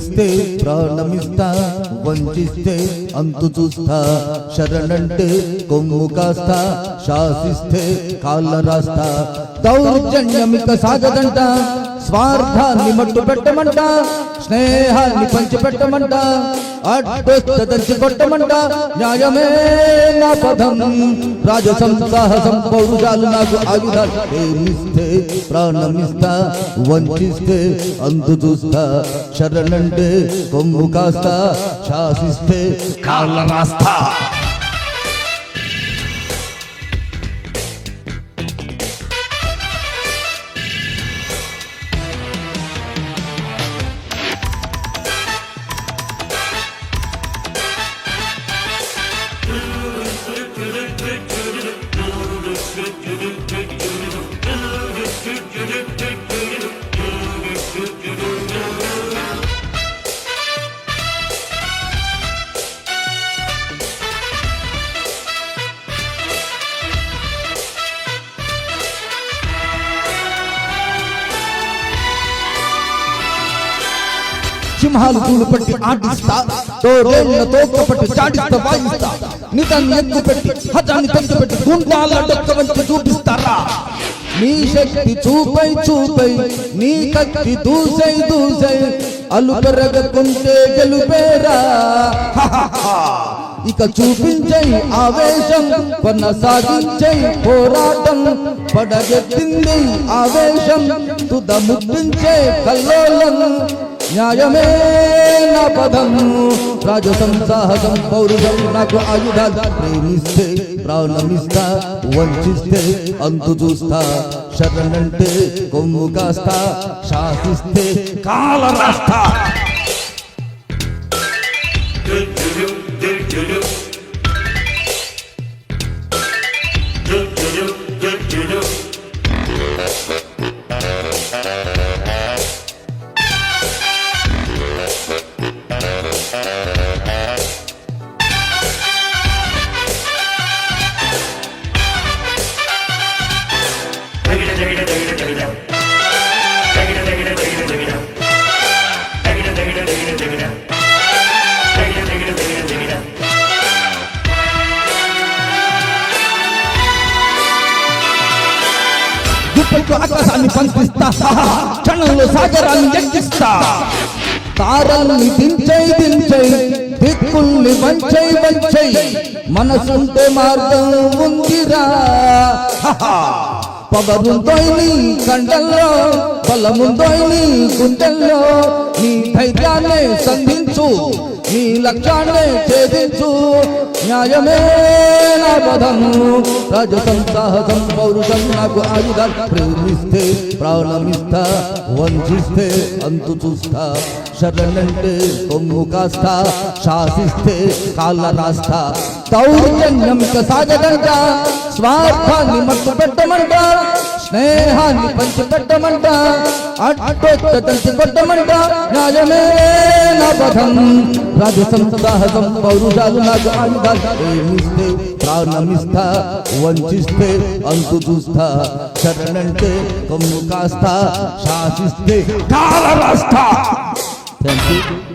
ప్రేమిస్తే ప్రాణమిస్తా, వంచిస్తే అంతు చూస్తా, శరణంటే కొమ్ము కాస్తా, శాసిస్తే కాళ్ళ రాస్తా. దౌర్జన్యమిక సాగదంట, స్వార్థాన్ని మట్టు పెట్టమంట, స్నేహాన్ని పంచి పెట్టమంట, అడ్డొచ్చి కొట్టమంట. న్యాయమే నా పదం, రాజసం సాహసం పౌరుషాలు నాకు ఆయుధాలు. ప్రేమిస్తే ప్రాణమిస్తా, వంచిస్తే అంతు చూస్తా, శరణంటే కొమ్ము కాస్తా, శాసిస్తే కాళ్ళ రాస్తా. సింహాలు చూడు పట్టి ఆడిస్తా, తోరేళ్లతో కపట్టి చాడిస్తా వాయిస్తా, నితాన్ని ఎత్తు పెట్టి హజాన్ని తెచ్చు పెట్టి గుండాల డొక్క వంచి చూపిస్తారా. నీ శక్తి చూపై చూపై, నీ కత్తి దూసై దూసై, అలు పెరగకుంటే గెలుపేరా. ఇక చూపించై ఆవేశం, కొనసాగించై పోరాటం, పడగెత్తింది ఆవేశం, తుద ముద్దించే కల్లోలం. న్యాయమే నా పదం, రాజసం సాహసం పౌరుషం నాకు ఆయుధాలు. ప్రేమిస్తే ప్రాణమిస్తా, వంచిస్తే అంతు చూస్తా, శరణంటే కొమ్ము కాస్తా, శాసిస్తే కాల రాస్తా. ఆకాశాన్ని పంపిస్తా, క్షణంలో సాగరాన్ని ఎక్కిస్తా, తారల్ని దించై దించై, దిక్కుల్ని వంచై వంచై, మనసుంటే మార్గం ఉందిరా. పవరుందో నీ కండల్లో, బలముందో నీ గుండెల్లో, నీ ధైర్యాన్ని సంధించు, నీ లక్ష్యాన్ని ఛేదించు. న్యాయమే నా పదం, రాజసం సాహసం పౌరుషం నాకు ఆయుధాలు. ప్రేమిస్తే ప్రాణమిస్తా, వంచిస్తే అంతు చూస్తా, శరణంటే కొమ్ము కాస్తా, శాసిస్తే కాళ్ళ రాస్తా. దౌర్జన్యంక సాగదంట, స్వార్థాన్ని మట్టు పెట్టమంట, స్నేహాన్ని పంచి పెట్టమంట, అడ్డొచ్చి కొట్టమంట. న్యాయమే నా పదం, రాజసం సాహసం పౌరుషాలు నాకు ఆయుధాలు. ప్రేమిస్తే ప్రాణమిస్తా, వంచిస్తే అంతు చూస్తా, శరణంటే కొమ్ము కాస్తా, శాసిస్తే కాల రాస్తా. Thank you.